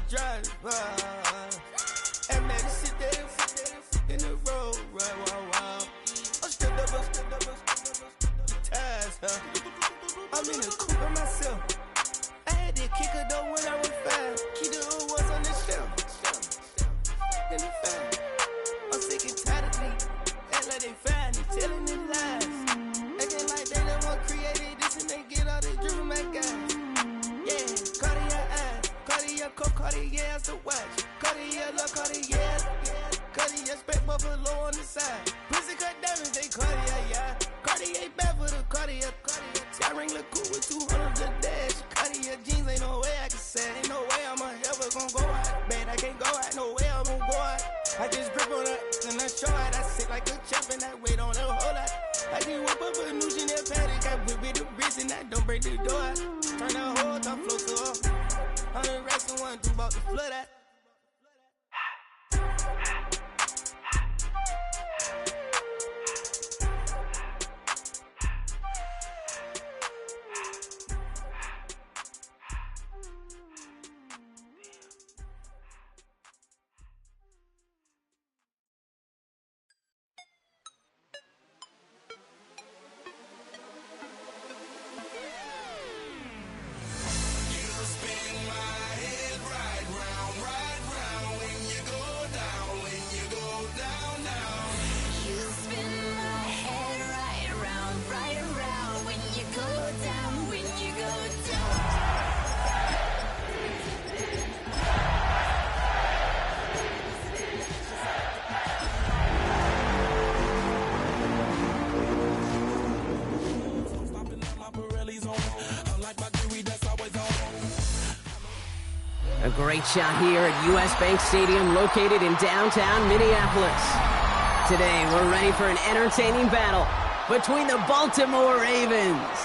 drive. And man, sit there in the road, right, wow. I'm stepped up, ties, huh? I'm in the coupe by myself. I had to kick her though when I was 5. Keep the old ones on the shelf. In the fire. I'm sick and tired of me. Act like they find it, telling them lies. Acting like they the one created this and they get all this driven my guys. Yeah, Cartier eyes, Cartier coat, Cartier ass to watch. Cartier love, Cartier, Cartier spec buffalo on the side. Pussy cut diamonds, they Cartier, yeah. Cartier bad for the Cartier. I ring the cool with 200 the dash. Cartier jeans, ain't no way I can say. Ain't no way I'm ever gonna go out. Man, I can't go out, no way I'm gonna go out. I just grip on that and I show out. I sit like a champ and I wait on a whole lot. I just whip up a new Chanel paddock. I whip with the bricks and I don't break the door out. Turn the whole top flow to up. 100 racks and one, 2 about to flood out. A great shot here at U.S. Bank Stadium, located in downtown Minneapolis. Today, we're ready for an entertaining battle between the Baltimore Ravens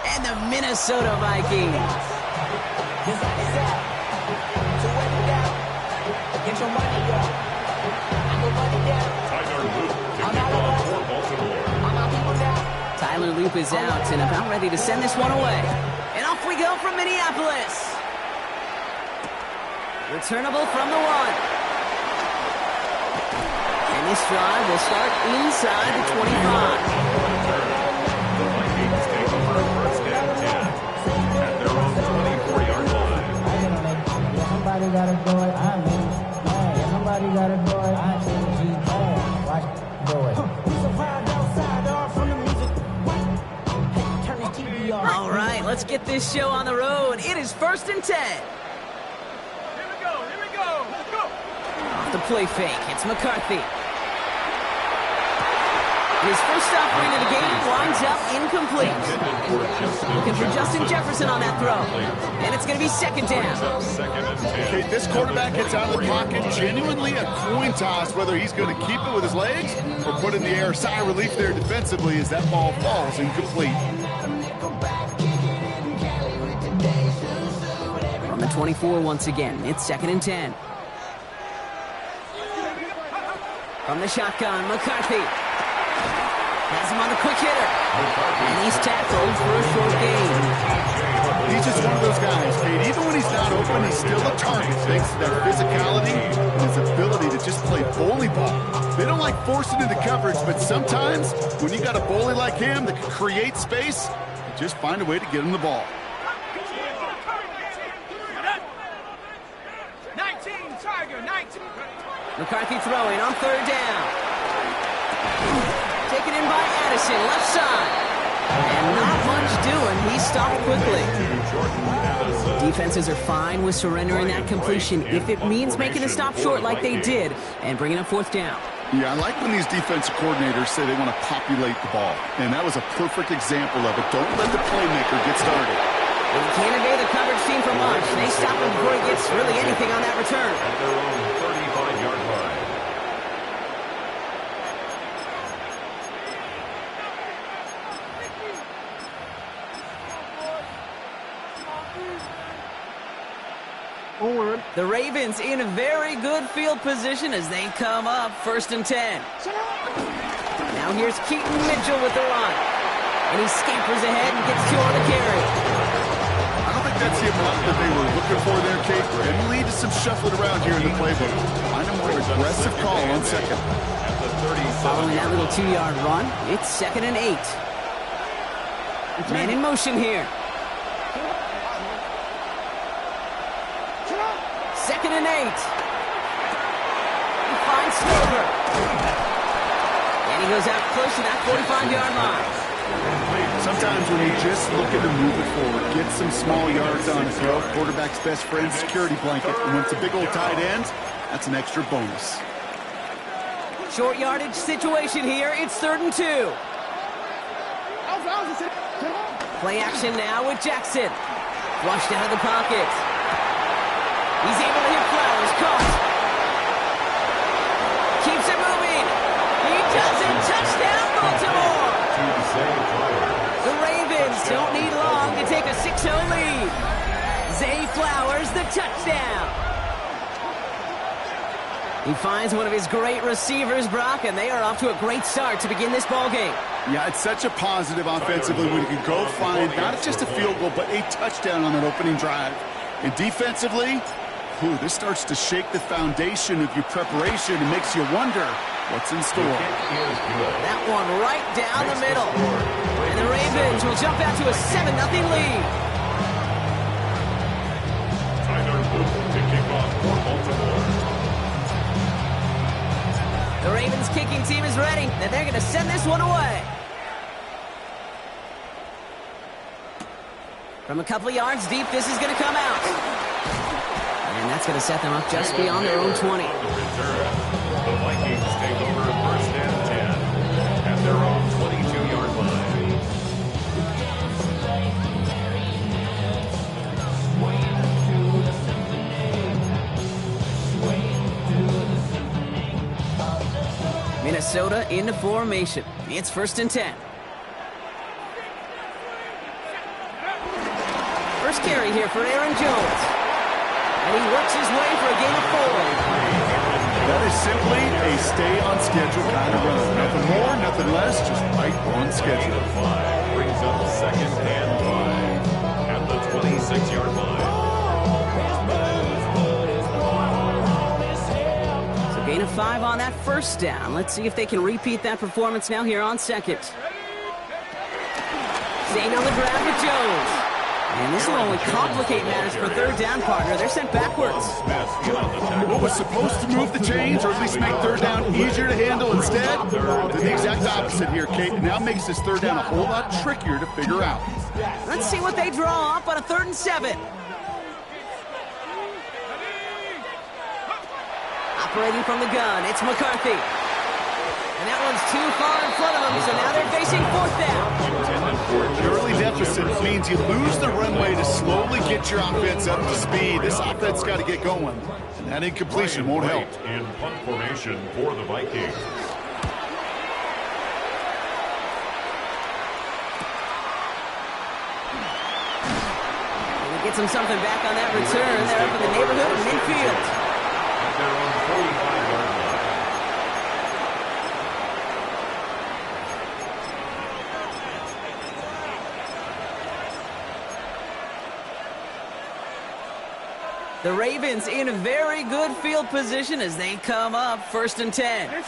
and the Minnesota Vikings. Tyler Loop is out and about ready to send this one away. And off we go from Minneapolis. Returnable from the 1. And this drive will start inside the 25. The Vikings take over first and 10 at their own 24-yard line. Somebody gotta do it. Somebody gotta do it. Watch do it. All right, let's get this show on the road. It is first and 10. Off the play fake, it's McCarthy. His first stop ring of the game winds up incomplete. Looking for Justin Jefferson on that throw. And it's going to be second down. Okay, this quarterback gets out of the pocket, genuinely a coin toss whether he's going to keep it with his legs or put it in the air. Sigh of relief there defensively as that ball falls incomplete. From the 24 once again, it's second and 10. From the shotgun, McCarthy has him on the quick hitter. And he's tackled for a short gain. He's just one of those guys, Kate. Even when he's not open, he's still a target thanks to that physicality and his ability to just play bully ball. They don't like forcing into coverage, but sometimes when you got a bully like him that can create space, you just find a way to get him the ball. 19, Tiger, 19. McCarthy throwing on third down. Taken in by Addison, left side. And not much doing. He stopped quickly. Defenses are fine with surrendering that completion if it means making a stop short like they did and bringing up fourth down. Yeah, I like when these defensive coordinators say they want to populate the ball. And that was a perfect example of it. Don't let the playmaker get started. Well, you can't evade the coverage team for much. They stop him before he gets really anything on that return. At their own 35-yard line. The Ravens in a very good field position as they come up first and 10. Now here's Keaton Mitchell with the run. And he scampers ahead and gets 2 on the carry. I don't think that's the amount that they were looking for there, Kate. Didn't lead to some shuffling around here in the playbook. Find a more aggressive call on second. Following that little 2-yard run, it's 2nd and 8. Man in motion here. 2nd and 8. He finds Slover. And he goes out close to that 45-yard line. Sometimes when you're just looking to move it forward, get some small yards on it, throw quarterback's best friend security blanket. And when it's a big old tight end, that's an extra bonus. Short yardage situation here. It's 3rd and 2. Play action now with Jackson. Flushed out of the pocket. He's able to hit Flowers. Caught. Keeps it moving. He does it. Touchdown, Baltimore. The Ravens don't need long to take a 6-0 lead. Zay Flowers, the touchdown. He finds one of his great receivers, Brock, and they are off to a great start to begin this ballgame. Yeah, it's such a positive offensively when you can go find not just a field goal, but a touchdown on that opening drive. And defensively, this starts to shake the foundation of your preparation and makes you wonder what's in store. That one right down the middle. And the Ravens will jump out to a 7-0 lead. Tyler Boone to kick off for Baltimore. The Ravens kicking team is ready, and they're going to send this one away. From a couple of yards deep, this is going to come out. And that's going to set them up just beyond their own 20. The Vikings take over 1st and 10 at their own 22-yard line. Minnesota into formation. It's 1st and 10. First carry here for Aaron Jones. And he works his way for a gain of 4. That is simply a stay-on-schedule kind of run. Nothing more, nothing less, just right on schedule. 5 brings up 2nd and 5 at the 26-yard line. So gain of 5 on that first down. Let's see if they can repeat that performance now here on second. Staying on the ground with Jones. And this will only complicate matters for 3rd down, partner. They're sent backwards. What was supposed to move the chains, or at least make 3rd down easier to handle instead, did the exact opposite here, Kate. It now makes this 3rd down a whole lot trickier to figure out. Let's see what they draw up on a 3rd and 7. Operating from the gun, it's McCarthy. And that one's too far in front of them, so now they're facing 4th down. Your early deficit means you lose the runway to slowly get your offense up to speed. This offense got to get going. And that incompletion won't help. In punt formation for the Vikings. And he gets him something back on that return. They're up in the neighborhood of midfield. At their own 45-yard line. The Ravens in a very good field position as they come up 1st and 10. Here's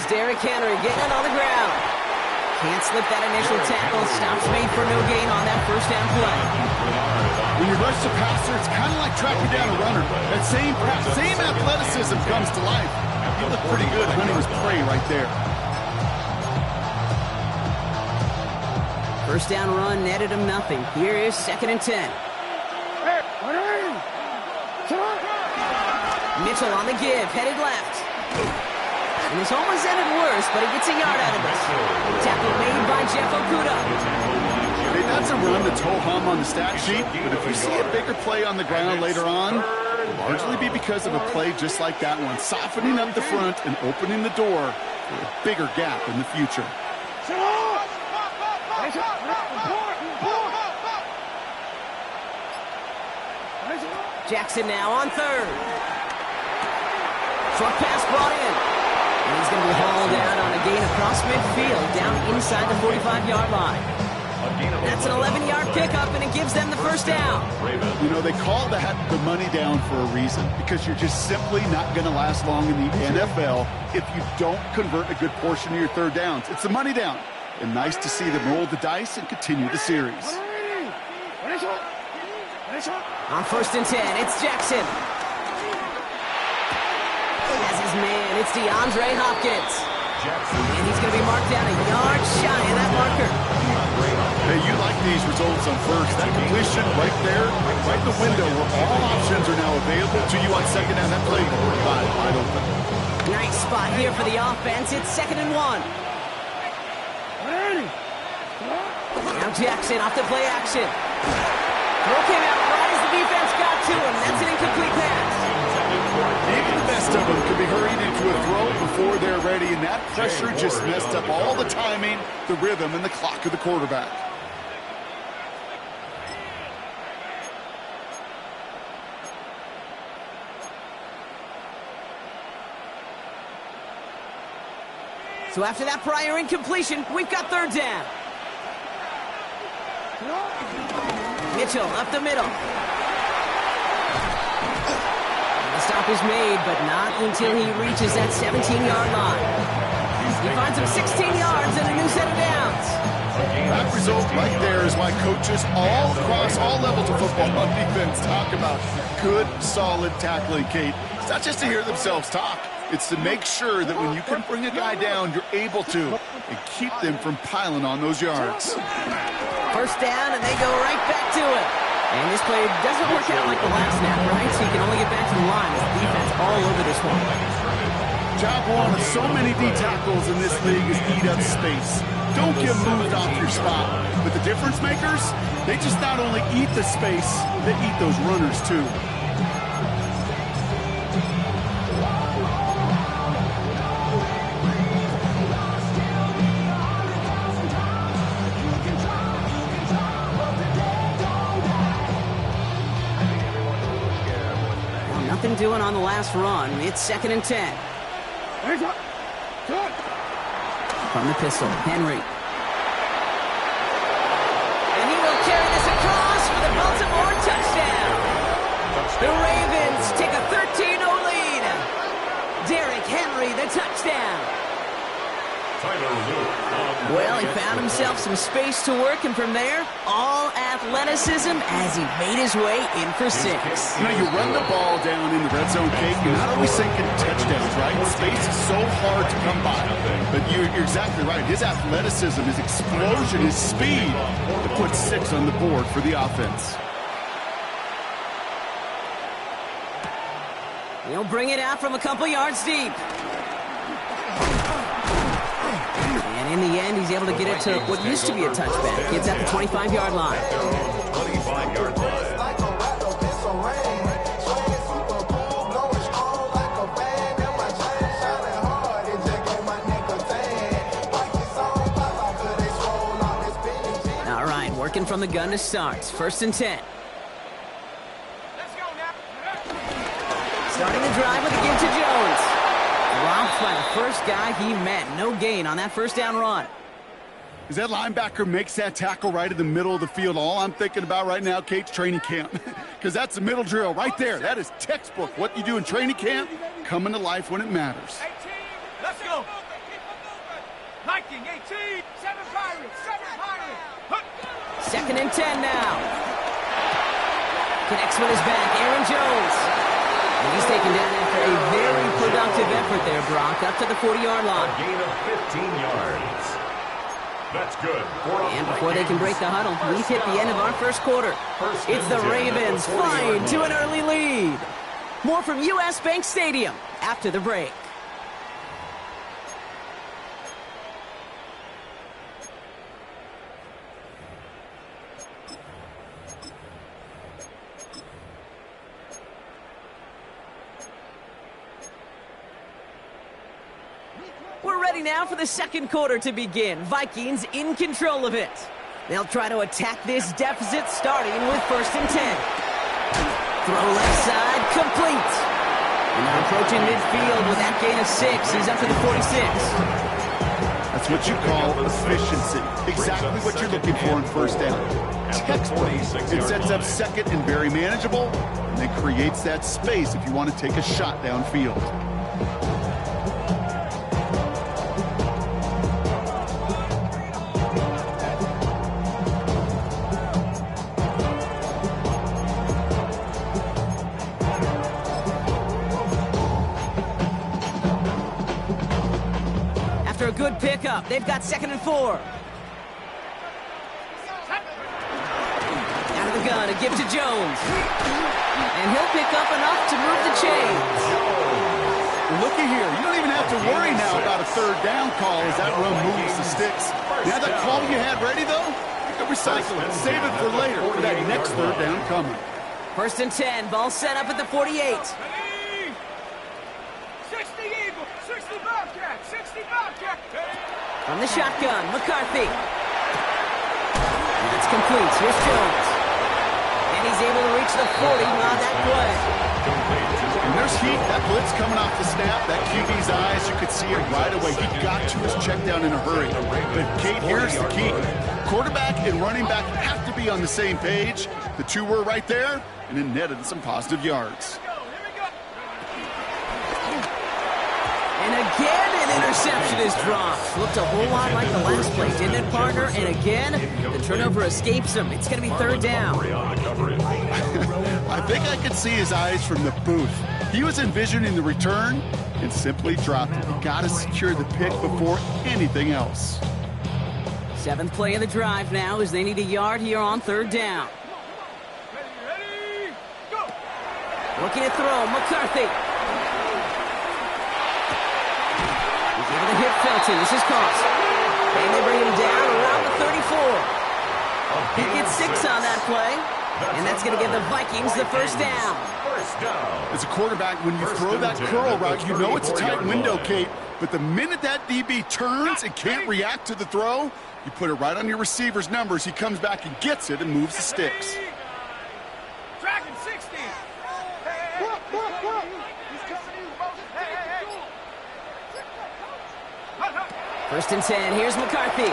Derrick Henry getting it on the ground. Can't slip that initial tackle. Stops made for no gain on that 1st down play. When you rush the passer, it's kind of like tracking down a runner. That same athleticism comes to life. He looked pretty good hunting his prey right there. 1st down run netted him nothing. Here is 2nd and 10. Mitchell on the give, headed left. And this almost ended worse, but he gets a yard out of this. Tackle made by Jeff Okuda. Hey, that's a run that's ho-hum on the stat sheet, but if you see a bigger play on the ground later on, it'll largely be because of a play just like that one, softening up the front and opening the door for a bigger gap in the future. Jackson now on 3rd. Short pass brought in. And he's going to be hauled out on a gain across midfield, down inside the 45-yard line. That's an 11-yard pickup, and it gives them the first down. You know, they call that the money down for a reason, because you're just simply not going to last long in the NFL if you don't convert a good portion of your third downs. It's the money down. And nice to see them roll the dice and continue the series. On 1st and 10, it's Jackson. As his man, it's DeAndre Hopkins. And he's going to be marked down a yard shy of that marker. Hey, you like these results on first. That completion right there, right in the window where all options are now available to you on second down. That play wide open. Nice spot here for the offense. It's 2nd and 1. Now Jackson off the play action. Throw came out right as the defense got to him. That's an incomplete pass. Even the best of them could be hurried into a throw before they're ready, and that pressure just messed up all the timing, the rhythm, and the clock of the quarterback. So after that prior incompletion, we've got 3rd down. Mitchell up the middle. The stop is made, but not until he reaches that 17-yard line. He finds him 16 yards and a new set of downs. That result right there is why coaches all across all levels of football on defense talk about good, solid tackling, Kate. It's not just to hear themselves talk. It's to make sure that when you can bring a guy down, you're able to, and keep them from piling on those yards. 1st down, and they go right back to it. And this play doesn't work out like the last snap, right? So you can only get back to the line with the defense all over this one. Job one of so many D tackles in this league is eat up space. Don't get moved off your spot. But the difference makers, they just not only eat the space, they eat those runners too. Nothing doing on the last run. It's 2nd and 10. From the pistol, Henry. And he will carry this across for the Baltimore touchdown. The Ravens take a 13-0 lead. Derrick Henry, the touchdown. Well, he found himself some space to work, and from there, all athleticism as he made his way in for 6. You know, you run the ball down in the red zone, Kate, you're not always thinking touchdowns, right? Space is so hard to come by. But you're exactly right. His athleticism, his explosion, his speed to put 6 on the board for the offense. He'll bring it out from a couple yards deep. And in the end, he's able to get it to what used to be a touchback. It's at the 25-yard line. 25-yard line. All right, working from the gun to start. 1st and 10. Starting the drive with a give to Jones. Dropped by the first guy he met. No gain on that 1st down run. As that linebacker makes that tackle right in the middle of the field, all I'm thinking about right now, Kate's training camp. Because that's the middle drill right there. That is textbook. What you do in training camp, coming to life when it matters. 18, let's go. 19, 18, 7 Pirates, 7 Pirates. 2nd and 10 now. Connects with his back, Aaron Jones. And he's taken down after a very productive effort there, Brock, up to the 40-yard line. A gain of 15 yards. That's good. And before they can break the huddle, we've hit the end of our 1st quarter. It's the Ravens flying to an early lead. More from US Bank Stadium after the break. We're ready now for the 2nd quarter to begin. Vikings in control of it. They'll try to attack this deficit starting with 1st and 10. Throw left side, complete. And they're approaching midfield with that gain of 6. He's up to the 46. That's what you call efficiency. Exactly what you're looking for in first down. Textbook. It sets up second and very manageable, and then creates that space if you want to take a shot downfield. After a good pickup, they've got 2nd and 4. Out of the gun, a give to Jones. And he'll pick up enough to move the chains. Looky here. You don't even have to worry now about a third down call as that run moves the sticks. Now that call you had ready, though, you can recycle it. Save it for later for that next third down coming. 1st and 10, ball set up at the 48. 60 Eagle, 60 Bobcat, 60 Bobcat. From the shotgun, McCarthy. That's complete. Here's Jones. And he's able to reach the 40 on that play. And there's heat. That blitz coming off the snap. That QB's eyes, you could see it right away. He got to his check down in a hurry. But Kate, here's the key. Quarterback and running back have to be on the same page. The two were right there, and it netted some positive yards. And again, an interception is dropped. Looked a whole lot like the last play, didn't it, partner? And again, the turnover escapes him. It's going to be third down. I think I could see his eyes from the booth. He was envisioning the return and simply dropped it. He got to secure the pick before anything else. 7th play of the drive now as they need a yard here on third down. Ready, go! Looking to throw, McCarthy. He's able to hit Felton. This is caught. And they bring him down around the 34. He gets 6 on that play. And that's going to give the Vikings the first down. As a quarterback, when you throw that curl route, you know it's a tight window, Kate. But the minute that DB turns and can't react to the throw, you put it right on your receiver's numbers. He comes back and gets it and moves the sticks. Dragon 60. He's coming in. First and 10. Here's McCarthy.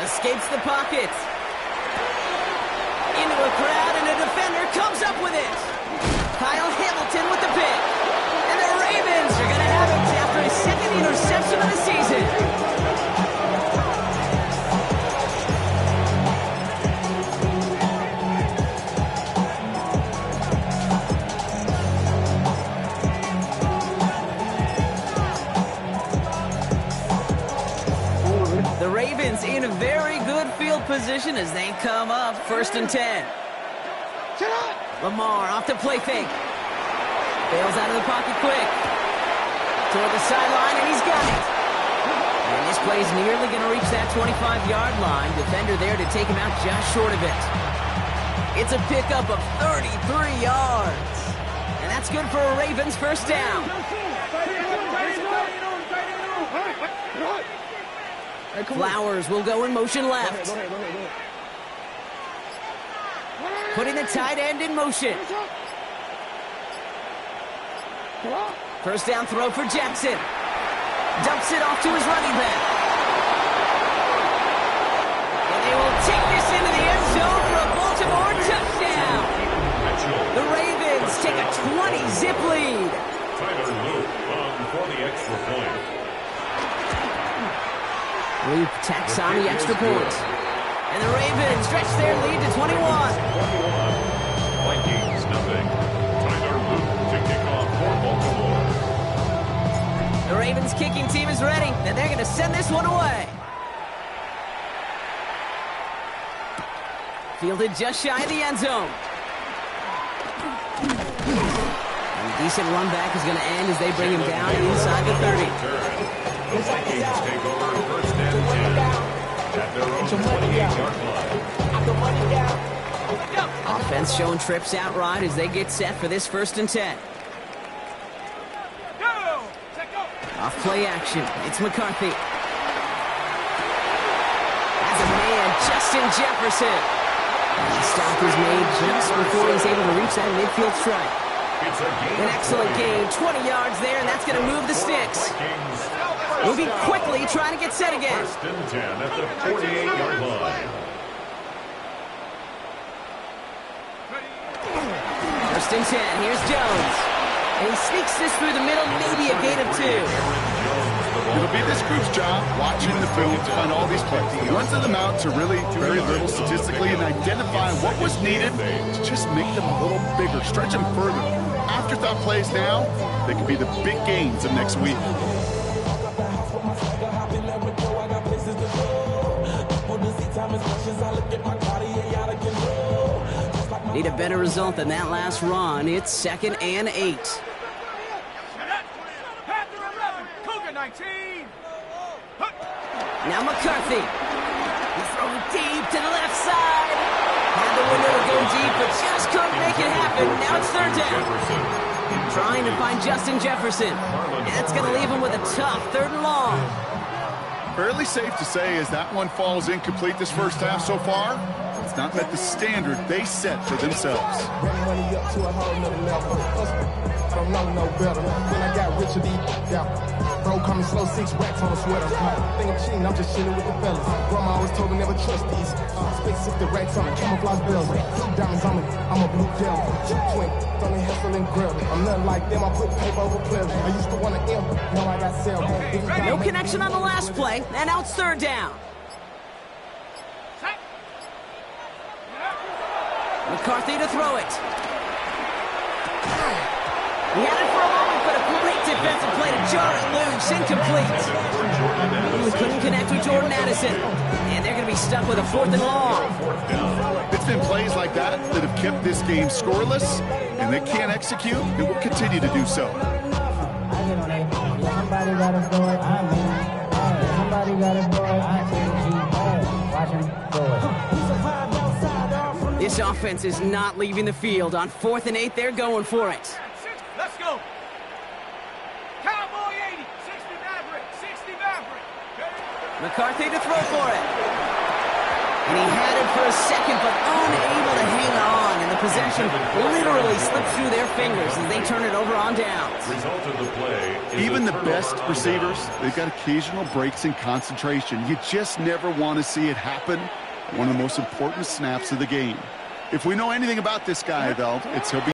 Escapes the pocket. Into a crowd, and a defender comes up with it. Kyle Hamilton with the pick. And the Ravens are going to have it after his 2nd interception of the season. The Ravens in a very good field position as they come up 1st and 10. Lamar off the play fake. Bails out of the pocket quick. Toward the sideline, and he's got it. And this play's nearly going to reach that 25-yard line. Defender there to take him out just short of it. It's a pickup of 33 yards. And that's good for a Ravens first down. Flowers will go in motion left. Putting the tight end in motion. First down throw for Jackson. Dumps it off to his running back. And they will take this into the end zone for a Baltimore touchdown. The Ravens take a 20-zip lead. Tyler Luke for the extra point. Luke tacks on the extra point. And the Ravens stretch their lead to 21. Vikings nothing. Tyler Luke to kick off for Baltimore. The Ravens kicking team is ready, and they're going to send this one away. Fielded just shy of the end zone. And a decent run back is going to end as they bring him down inside the 30. The Vikings take over first and 10 at their own 28-yard line. Offense showing trips out right as they get set for this 1st and 10. Off play action. It's McCarthy. Has a man, Justin Jefferson. And the stop is made just before he's able to reach that midfield strike. It's a gain. An excellent gain, 20 yards there, and that's going to move the sticks. Moving quickly, trying to get set again. First and 10 at the 48-yard line. First and 10, here's Jones. And he sneaks this through the middle, maybe a gain of 2. It'll be this group's job watching the film to find all these plays. The runs of them out to really very little statistically and identify what was needed to just make them a little bigger, stretch them further. Afterthought plays now, they could be the big gains of next week. Need a better result than that last run. It's 2nd and 8. Now McCarthy. He's throwing deep to the left side. Had the window to go deep, but just couldn't make it happen. Now it's 3rd down. Trying to find Justin Jefferson. That's going to leave him with a tough 3rd and long. Fairly safe to say as that one falls incomplete this first half so far, it's not met the standard they set for themselves. Money up to a whole nother level. Don't know no better. When I got rich of these, bro coming slow, 6 racks on a sweater. Think I'm cheating, I'm just chilling with the fellas. Grandma always told me never trust these. Space 60 racks on a camouflage belt. Diamonds on me, I'm a blue devil. Twin, don't hustle and grill. I'm nothing like them, I put paper over pleasure. I used to want to M, now I got sell. No connection on the last play, and now it's 3rd down. McCarthy to throw it. He had it for a moment, but a great defensive play to jar it loose. Incomplete. He couldn't connect with Jordan Addison. And they're going to be stuck with a 4th and long. It's been plays like that that have kept this game scoreless, and they can't execute, and will continue to do so. Somebody got to throw it. I'm in. Somebody got to throw it. I'm in. Watch him throw it. This offense is not leaving the field. On 4th and 8, they're going for it. Let's go. Cowboy 80, 60 Maverick, 60 Maverick. McCarthy to throw for it. And he had it for a second, but unable to hang on. And the possession literally slipped through their fingers as they turn it over on downs. Result of the play. Even the best receivers, they've got occasional breaks in concentration. You just never want to see it happen. One of the most important snaps of the game. If we know anything about this guy, though, it's he'll be